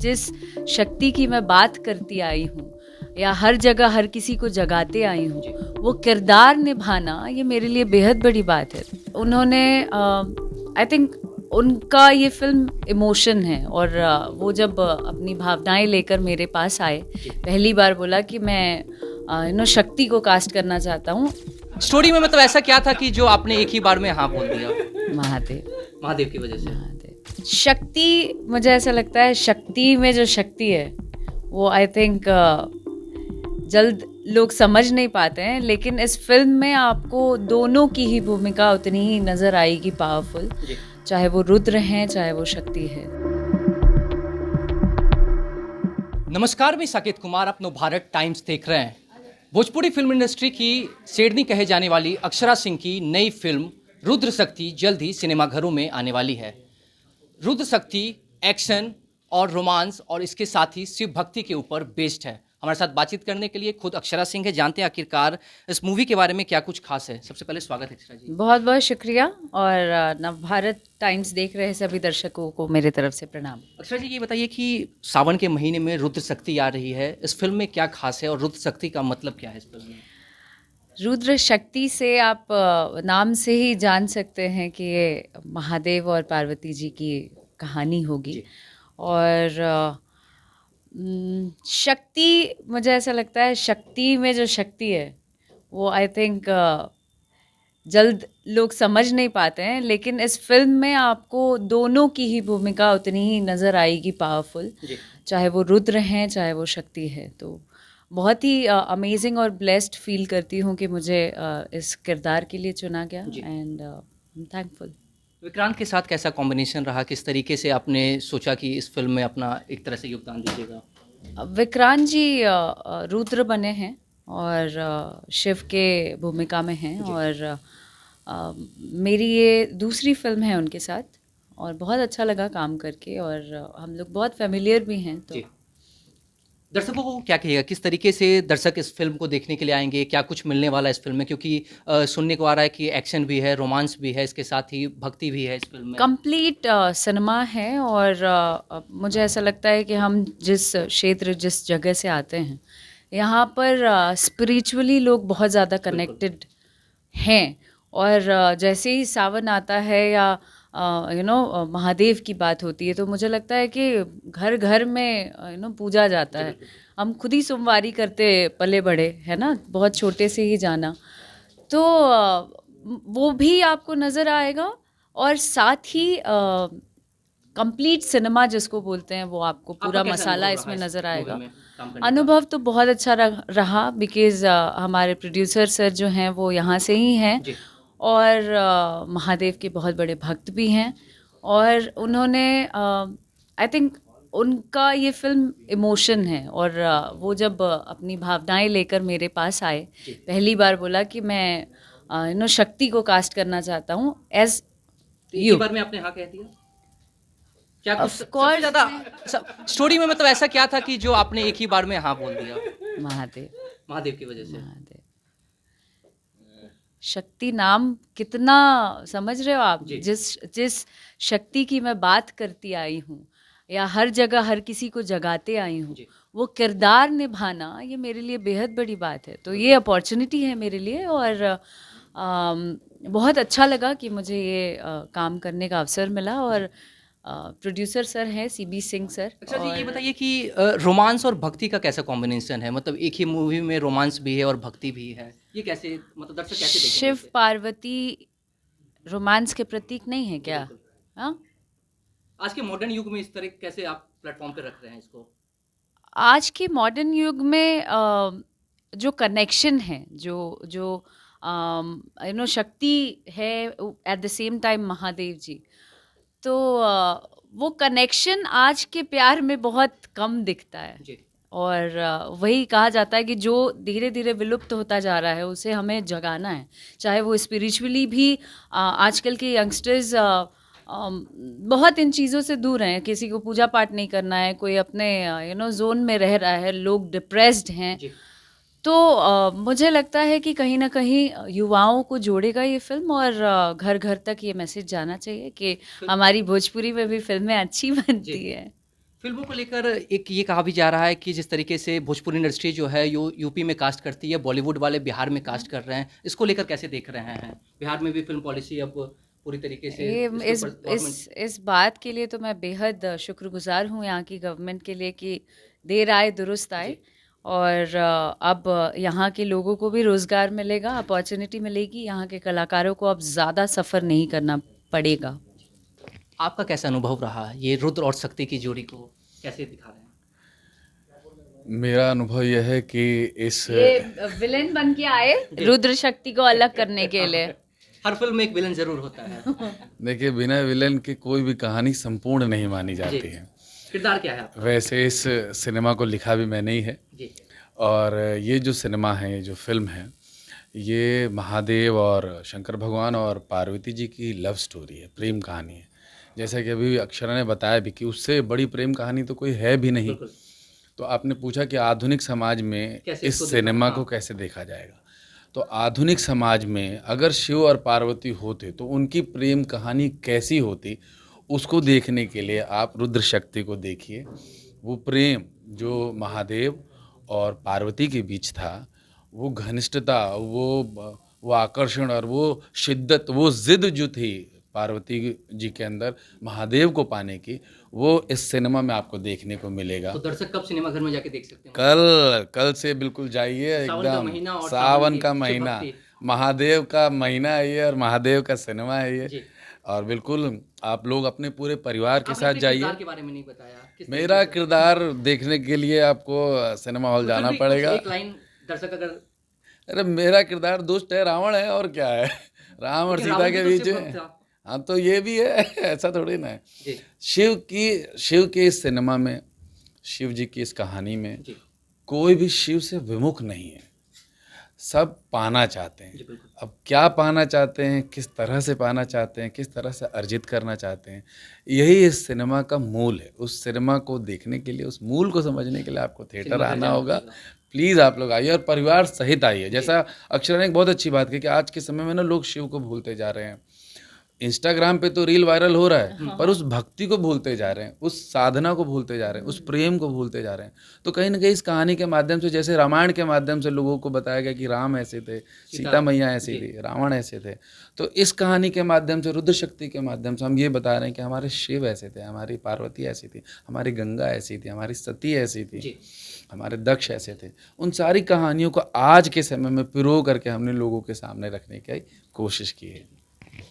जिस शक्ति की मैं बात करती आई हूँ या हर जगह हर किसी को जगाते आई हूँ, वो किरदार निभाना ये मेरे लिए बेहद बड़ी बात है। उन्होंने आई थिंक उनका ये फिल्म इमोशन है और वो जब अपनी भावनाएं लेकर मेरे पास आए, पहली बार बोला कि मैं शक्ति को कास्ट करना चाहता हूँ। स्टोरी में मतलब ऐसा क्या था कि जो आपने एक ही बार में हाँ बोल दिया? महादेव की वजह से। महादेव शक्ति, मुझे ऐसा लगता है शक्ति में जो शक्ति है वो आई थिंक जल्द लोग समझ नहीं पाते हैं, लेकिन इस फिल्म में आपको दोनों की ही भूमिका उतनी ही नजर आएगी पावरफुल, चाहे वो रुद्र हैं चाहे वो शक्ति है। नमस्कार, मैं साकेत कुमार, आप नवभारत टाइम्स देख रहे हैं। भोजपुरी फिल्म इंडस्ट्री की शेरनी कहे जाने वाली अक्षरा सिंह की नई फिल्म रुद्र शक्ति जल्द ही सिनेमाघरों में आने वाली है। रुद्र शक्ति एक्शन और रोमांस और इसके साथ ही शिव भक्ति के ऊपर बेस्ड है। हमारे साथ बातचीत करने के लिए खुद अक्षरा सिंह है। जानते हैं आखिरकार इस मूवी के बारे में क्या कुछ खास है। सबसे पहले स्वागत है अक्षरा जी। बहुत बहुत शुक्रिया और नवभारत टाइम्स देख रहे सभी दर्शकों को मेरे तरफ से प्रणाम। अक्षरा जी, ये बताइए कि सावन के महीने में रुद्र शक्ति आ रही है, इस फिल्म में क्या खास है और रुद्र शक्ति का मतलब क्या है इस फिल्म में? रुद्र शक्ति से आप नाम से ही जान सकते हैं कि ये महादेव और पार्वती जी की कहानी होगी। और शक्ति, मुझे ऐसा लगता है शक्ति में जो शक्ति है वो आई थिंक जल्द लोग समझ नहीं पाते हैं, लेकिन इस फिल्म में आपको दोनों की ही भूमिका उतनी ही नज़र आएगी पावरफुल, चाहे वो रुद्र हैं चाहे वो शक्ति है। तो बहुत ही अमेजिंग और ब्लेस्ड फील करती हूँ कि मुझे इस किरदार के लिए चुना गया एंड थैंकफुल। विक्रांत के साथ कैसा कॉम्बिनेशन रहा? किस तरीके से आपने सोचा कि इस फिल्म में अपना एक तरह से योगदान दीजिएगा? विक्रांत जी रुद्र बने हैं और शिव के भूमिका में हैं और मेरी ये दूसरी फिल्म है उनके साथ और बहुत अच्छा लगा काम करके और हम लोग बहुत फेमिलियर भी हैं। तो दर्शकों को क्या कहिएगा, किस तरीके से दर्शक इस फिल्म को देखने के लिए आएंगे? क्या कुछ मिलने वाला है इस फिल्म में? क्योंकि सुनने को आ रहा है कि एक्शन भी है, रोमांस भी है, इसके साथ ही भक्ति भी है इस फिल्म में। कंप्लीट सिनेमा है और मुझे ऐसा लगता है कि हम जिस क्षेत्र जिस जगह से आते हैं यहाँ पर स्पिरिचुअली लोग बहुत ज़्यादा कनेक्टेड हैं और जैसे ही सावन आता है या महादेव की बात होती है तो मुझे लगता है कि घर घर में पूजा जाता है। हम खुद ही सोमवारी करते पले बड़े है ना, बहुत छोटे से ही जाना, तो वो भी आपको नज़र आएगा और साथ ही कंप्लीट सिनेमा जिसको बोलते हैं वो आपको पूरा मसाला इसमें नज़र आएगा। अनुभव तो बहुत अच्छा रहा बिकॉज़ हमारे प्रोड्यूसर सर जो हैं वो यहाँ से ही हैं और महादेव के बहुत बड़े भक्त भी हैं और उन्होंने आई थिंक उनका ये फिल्म इमोशन है और वो जब अपनी भावनाएं लेकर मेरे पास आए, पहली बार बोला कि मैं शक्ति को कास्ट करना चाहता हूँ एज यू। बार में आपने हाँ कह दिया? क्या कुछ सबसे ज़्यादा स्टोरी में मतलब ऐसा क्या था कि जो आपने एक ही बार में हाँ बोल दिया? महादेव की वजह से। शक्ति नाम कितना समझ रहे हो आप? जिस शक्ति की मैं बात करती आई हूँ या हर जगह हर किसी को जगाते आई हूँ, वो किरदार निभाना ये मेरे लिए बेहद बड़ी बात है। तो ये अपॉर्चुनिटी है मेरे लिए और बहुत अच्छा लगा कि मुझे ये काम करने का अवसर मिला और प्रोड्यूसर सर हैं CB सिंह सर। अच्छा जी, ये बताइए कि रोमांस और भक्ति का कैसा कॉम्बिनेशन है? मतलब एक ही मूवी में रोमांस भी है और भक्ति भी है, ये कैसे, मतलब दर्शक कैसे देखेंगे? शिव पार्वती रोमांस के प्रतीक नहीं है क्या? हाँ, आज के मॉडर्न युग में इस तरह कैसे आप प्लेटफॉर्म पे रख रहे हैं इसको? आज के मॉडर्न युग में जो कनेक्शन है, जो शक्ति है at the same time Mahadev ji, तो वो कनेक्शन आज के प्यार में बहुत कम दिखता है और वही कहा जाता है कि जो धीरे धीरे विलुप्त होता जा रहा है उसे हमें जगाना है, चाहे वो स्पिरिचुअली भी। आजकल के यंगस्टर्स बहुत इन चीज़ों से दूर हैं, किसी को पूजा पाठ नहीं करना है, कोई अपने जोन में रह रहा है, लोग डिप्रेस्ड हैं। तो मुझे लगता है कि कहीं ना कहीं युवाओं को जोड़ेगा ये फिल्म और घर घर तक ये मैसेज जाना चाहिए कि हमारी भोजपुरी में भी फिल्में अच्छी बनती है। फिल्मों को लेकर एक ये कहा भी जा रहा है कि जिस तरीके से भोजपुरी इंडस्ट्री जो है यूपी में कास्ट करती है, बॉलीवुड वाले बिहार में कास्ट कर रहे हैं, इसको लेकर कैसे देख रहे हैं? बिहार में भी फिल्म पॉलिसी अब पूरी तरीके से ये इसके इस ऊपर गवर्नमेंट। इस बात के लिए तो मैं बेहद शुक्रगुजार हूँ यहाँ की गवर्नमेंट के लिए कि देर आए दुरुस्त आए। और अब यहाँ के लोगों को भी रोज़गार मिलेगा, अपॉर्चुनिटी मिलेगी, यहाँ के कलाकारों को अब ज़्यादा सफ़र नहीं करना पड़ेगा। आपका कैसा अनुभव रहा ये रुद्र और शक्ति की जोड़ी को कैसे दिखा रहे हैं? मेरा अनुभव यह है कि इस ये विलेन बन के आए रुद्र शक्ति को अलग करने के लिए। हर फिल्म में एक विलन जरूर होता है। देखिए, बिना विलन के कोई भी कहानी संपूर्ण नहीं मानी जाती है। किरदार क्या है आपका? वैसे इस सिनेमा को लिखा भी मैंने ही है। जी। और ये जो सिनेमा है, ये जो फिल्म है, ये महादेव और शंकर भगवान और पार्वती जी की लव स्टोरी है, प्रेम कहानी है। जैसा कि अभी अक्षरा ने बताया भी कि उससे बड़ी प्रेम कहानी तो कोई है भी नहीं। बिल्कुल। तो आपने पूछा कि आधुनिक समाज में कैसे इस इसको सिनेमा देखा? को कैसे देखा जाएगा। तो आधुनिक समाज में अगर शिव और पार्वती होते तो उनकी प्रेम कहानी कैसी होती, उसको देखने के लिए आप रुद्र शक्ति को देखिए। वो प्रेम जो महादेव और पार्वती के बीच था, वो घनिष्ठता, वो आकर्षण और वो शिद्दत, वो ज़िद जो थी पार्वती जी के अंदर महादेव को पाने की, वो इस सिनेमा में आपको देखने को मिलेगा। तो दर्शक कब सिनेमा घर में जाके देख सकते हैं? कल से बिल्कुल जाइए। सावन का एकदम महीना और सावन की का शिव महीना, भक्ति। महादेव का महीना है ये और महादेव का सिनेमा है ये। जी। और बिल्कुल आप लोग अपने पूरे परिवार के आपने साथ अपने जाइए। किरदार के बारे में नहीं बताया। किस मेरा तरीके से? किरदार देखने के लिए आपको सिनेमा हॉल तो जाना फिर भी पड़ेगा। एक लाइन दर्शक अगर अरे मेरा किरदार दुष्ट है, रावण है, और क्या है। राम और लेकिन सीता रावण के भी तो बीच शिव है। भक्त था। हाँ, तो ये भी है। ऐसा थोड़ी ना है। जी। शिव के इस सिनेमा में, शिव जी की इस कहानी में जी। कोई भी शिव से विमुख नहीं है। सब पाना चाहते जी, हैं। बिल्कुल। अब क्या पाना चाहते हैं, किस तरह से पाना चाहते हैं, किस तरह से अर्जित करना चाहते हैं, यही इस सिनेमा का मूल है। उस सिनेमा को देखने के लिए, उस मूल को समझने के लिए आपको थिएटर सिनेमा घर आना जाना होगा। पड़ेगा। प्लीज़ आप लोग आइए और परिवार सहित आइए। जैसा अक्षरा ने एक बहुत अच्छी बात कही कि आज के समय में ना लोग शिव को भूलते जा रहे हैं। इंस्टाग्राम पे तो रील वायरल हो रहा है, पर उस भक्ति को भूलते जा रहे हैं, उस साधना को भूलते जा रहे हैं, उस प्रेम को भूलते जा रहे हैं। तो कहीं ना कहीं इस कहानी के माध्यम से, जैसे रामायण के माध्यम से लोगों को बताया गया कि राम ऐसे थे, सीता मैया ऐसी थी, रावण ऐसे थे, तो इस कहानी के माध्यम से, रुद्र शक्ति के माध्यम से हम ये बता रहे हैं कि हमारे शिव ऐसे थे, हमारी पार्वती ऐसी थी, हमारी गंगा ऐसी थी, हमारी सती ऐसी थी, हमारे दक्ष ऐसे थे। उन सारी कहानियों को आज के समय में पिरो करके हमने लोगों के सामने रखने की कोशिश की है।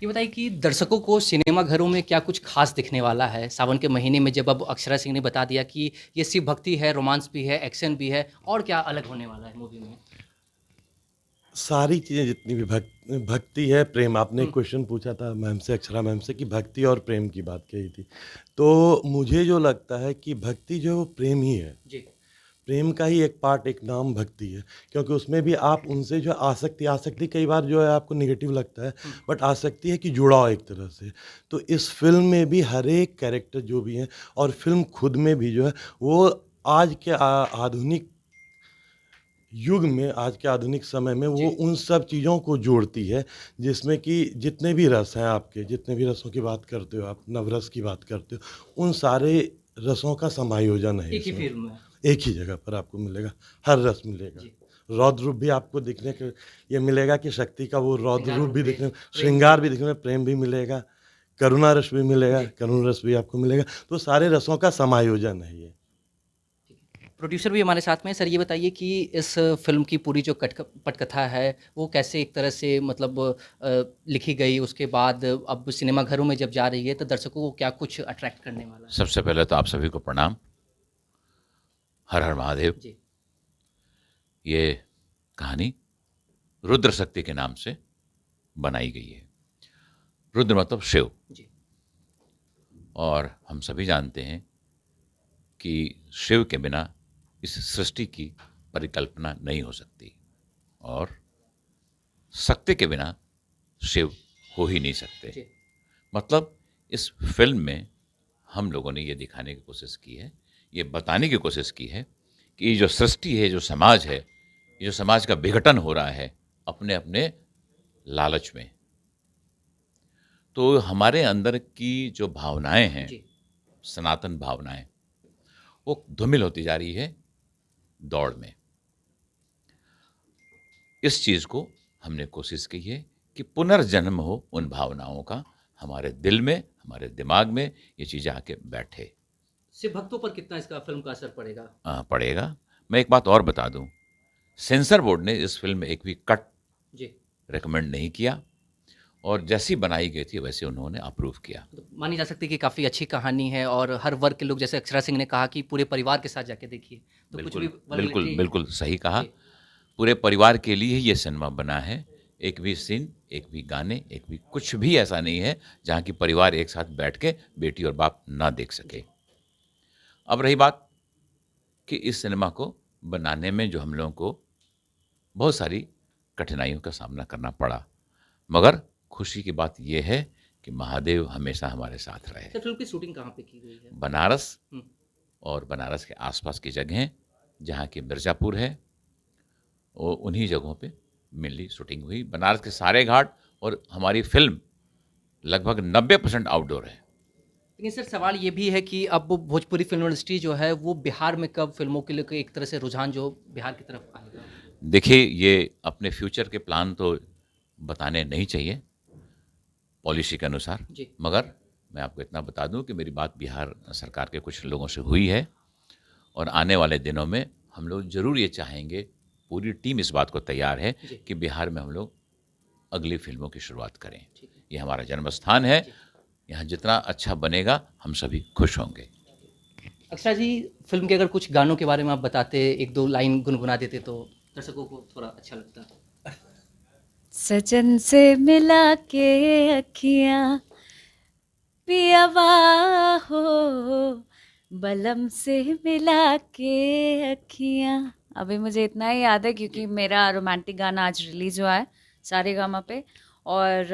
ये बताइए कि दर्शकों को सिनेमा घरों में क्या कुछ खास दिखने वाला है सावन के महीने में, जब अब अक्षरा सिंह ने बता दिया कि ये शिव भक्ति है, रोमांस भी है, एक्शन भी है, और क्या अलग होने वाला है मूवी में? सारी चीज़ें जितनी भी भक्ति है, प्रेम। आपने एक क्वेश्चन पूछा था मैम से, अक्षरा मैम से, कि भक्ति और प्रेम की बात कही थी। तो मुझे जो लगता है कि भक्ति जो है वो प्रेम ही है। जी। प्रेम का ही एक पार्ट, एक नाम भक्ति है, क्योंकि उसमें भी आप उनसे जो आसक्ति कई बार जो है आपको नेगेटिव लगता है, बट आसक्ति है कि जुड़ाव एक तरह से। तो इस फिल्म में भी हर एक कैरेक्टर जो भी है, और फिल्म खुद में भी जो है, वो आज के आधुनिक युग में, आज के आधुनिक समय में वो उन सब चीज़ों को जोड़ती है, जिसमें कि जितने भी रस हैं आपके, जितने भी रसों की बात करते हो आप, नवरस की बात करते हो, उन सारे रसों का समायोजन है एक ही इसमें। फिल्म में। एक ही जगह पर आपको मिलेगा, हर रस मिलेगा। रौद्र रूप भी आपको दिखने के ये मिलेगा कि शक्ति का वो रौद्र रूप भी दिखने, श्रृंगार भी दिखने में, प्रेम भी मिलेगा, करुणा रस भी मिलेगा, करुण रस भी आपको मिलेगा। तो सारे रसों का समायोजन है ये। प्रोड्यूसर भी हमारे साथ में हैं। सर, ये बताइए कि इस फिल्म की पूरी जो पटकथा है वो कैसे एक तरह से मतलब लिखी गई, उसके बाद अब सिनेमा घरों में जब जा रही है तो दर्शकों को क्या कुछ अट्रैक्ट करने वाला है? सबसे पहले तो आप सभी को प्रणाम। हर हर महादेव। जी। ये कहानी रुद्र शक्ति के नाम से बनाई गई है। रुद्र मतलब शिव। जी। और हम सभी जानते हैं कि शिव के बिना इस सृष्टि की परिकल्पना नहीं हो सकती, और शक्ति के बिना शिव हो ही नहीं सकते। जी। मतलब इस फिल्म में हम लोगों ने ये दिखाने की कोशिश की है, ये बताने की कोशिश की है कि ये जो सृष्टि है, जो समाज है, ये जो समाज का विघटन हो रहा है अपने अपने लालच में, तो हमारे अंदर की जो भावनाएं हैं, जी। सनातन भावनाएं, वो धूमिल होती जा रही है दौड़ में। इस चीज़ को हमने कोशिश की है कि पुनर्जन्म हो उन भावनाओं का हमारे दिल में, हमारे दिमाग में, ये चीज़ें आके बैठे। सिर्फ भक्तों पर कितना इसका फिल्म का असर पड़ेगा? पड़ेगा। मैं एक बात और बता दूं, सेंसर बोर्ड ने इस फिल्म में एक भी कट जी, रेकमेंड नहीं किया और जैसी बनाई गई थी वैसे उन्होंने अप्रूव किया। तो मानी जा सकती है कि काफ़ी अच्छी कहानी है और हर वर्ग के लोग, जैसे अक्षरा सिंह ने कहा कि पूरे परिवार के साथ जाके देखिए, तो कुछ बिल्कुल भी वर्ग बिल्कुल नहीं। बिल्कुल सही कहा। जी। पूरे परिवार के लिए ही ये सिनेमा बना है। एक भी सीन, एक भी गाने, एक भी कुछ भी ऐसा नहीं है जहाँ की परिवार एक साथ बैठ के बेटी और बाप ना देख सके। अब रही बात कि इस सिनेमा को बनाने में जो हम लोगों को बहुत सारी कठिनाइयों का सामना करना पड़ा, मगर खुशी की बात यह है कि महादेव हमेशा हमारे साथ रहे। सर, फिल्म की शूटिंग कहाँ पे की गई है? बनारस हम्म। और बनारस के आसपास की जगहें, जहाँ की मिर्ज़ापुर है, वो उन्हीं जगहों पे मेनली शूटिंग हुई। बनारस के सारे घाट, और हमारी फिल्म लगभग 90% आउटडोर है। लेकिन सर, सवाल ये भी है कि अब भोजपुरी फिल्म इंडस्ट्री जो है वो बिहार में कब फिल्मों के लिए एक तरह से रुझान जो बिहार की तरफ आएगा? देखिए, ये अपने फ्यूचर के प्लान तो बताने नहीं चाहिए पॉलिसी के अनुसार, जी। मगर मैं आपको इतना बता दूं कि मेरी बात बिहार सरकार के कुछ लोगों से हुई है और आने वाले दिनों में हम लोग ज़रूर ये चाहेंगे, पूरी टीम इस बात को तैयार है जी। कि बिहार में हम लोग अगली फिल्मों की शुरुआत करें। ठीक है। ये हमारा जन्म स्थान है, यहाँ जितना अच्छा बनेगा हम सभी खुश होंगे। अक्षरा जी, फिल्म के अगर कुछ गानों के बारे में आप बताते, एक दो लाइन गुनगुना देते तो दर्शकों को थोड़ा अच्छा लगता। सजन से मिला के अखियां पियावा हो, बलम से मिला के अखियां। अभी मुझे इतना ही याद है क्योंकि मेरा रोमांटिक गाना आज रिलीज़ हुआ है सारेगामा पे, और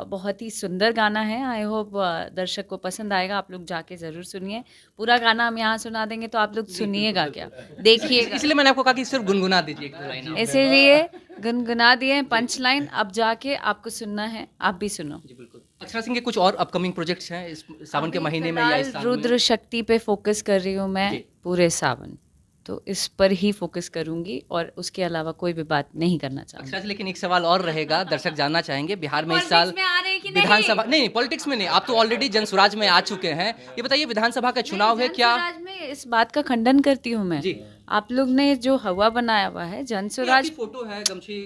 बहुत ही सुंदर गाना है। आई होप दर्शक को पसंद आएगा। आप लोग जाके ज़रूर सुनिए। पूरा गाना हम यहाँ सुना देंगे तो आप लोग सुनिएगा क्या, देखिएगा। इसलिए मैंने आपको कहा कि सिर्फ गुनगुना दीजिए एक दो लाइन आप। इसीलिए गुनगुना दिए पंच लाइन, अब जाके आपको सुनना है, आप भी सुनो। जी बिल्कुल। अक्षरा सिंह के कुछ और अपकमिंग प्रोजेक्ट्स हैं इस सावन के अभी महीने में या इस फिलहाल साल में? रुद्र शक्ति पे फोकस कर रही हूँ मैं जी। पूरे सावन, तो इस पर ही फोकस करूंगी और उसके अलावा कोई भी बात नहीं करना चाहूंगी। अक्षरा जी, लेकिन एक सवाल और रहेगा, दर्शक जानना चाहेंगे, बिहार में इस साल विधानसभा नहीं, पॉलिटिक्स में नहीं, आप तो ऑलरेडी जनसुराज में आ चुके हैं। ये बताइए, विधानसभा का चुनाव है क्या? जनसुराज में इस बात का खंडन करती हूँ मैं। जी। आप लोग ने जो हवा बनाया हुआ है जनसुराज, आपकी फोटो है गमछी।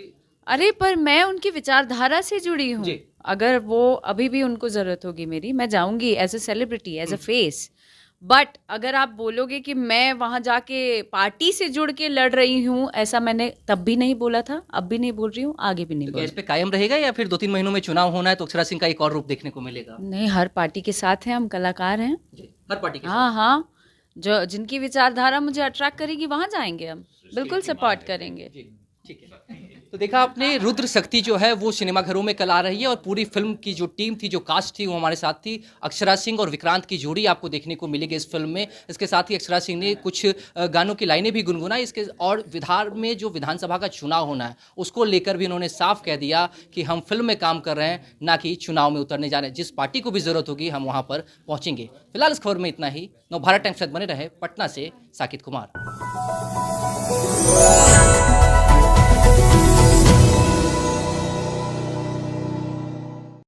अरे पर मैं उनकी विचारधारा से जुड़ी हूँ। जी। अगर वो अभी भी उनको जरूरत होगी मेरी, मैं जाऊंगी as a celebrity, as a face. But अगर आप बोलोगे कि मैं वहां जाके पार्टी से जुड़ के लड़ रही हूँ, ऐसा मैंने तब भी नहीं बोला था, अब भी नहीं बोल रही हूँ, आगे भी नहीं तो बोल क्या इस पे कायम रहेगा या फिर 2-3 महीनों में चुनाव होना है तो अक्षरा सिंह का एक और रूप देखने को मिलेगा? नहीं, हर पार्टी के साथ हैं हम, कलाकार हैं। जी, हर पार्टी के हाँ हाँ, जो जिनकी विचारधारा मुझे अट्रैक्ट करेगी वहां जाएंगे हम, बिल्कुल सपोर्ट करेंगे। जी, ठीक है। तो देखा आपने, रुद्र शक्ति जो है वो सिनेमाघरों में कल आ रही है और पूरी फिल्म की जो टीम थी, जो कास्ट थी, वो हमारे साथ थी। अक्षरा सिंह और विक्रांत की जोड़ी आपको देखने को मिलेगी इस फिल्म में। इसके साथ ही अक्षरा सिंह ने कुछ गानों की लाइनें भी गुनगुनाई। इसके और बिहार में जो विधानसभा का चुनाव होना है उसको लेकर भी उन्होंने साफ कह दिया कि हम फिल्म में काम कर रहे हैं, ना कि चुनाव में उतरने जा रहे हैं। जिस पार्टी को भी जरूरत होगी हम वहाँ पर पहुँचेंगे। फिलहाल इस खबर में इतना ही। नवभारत टाइम्स के साथ बने रहे पटना से साकित कुमार।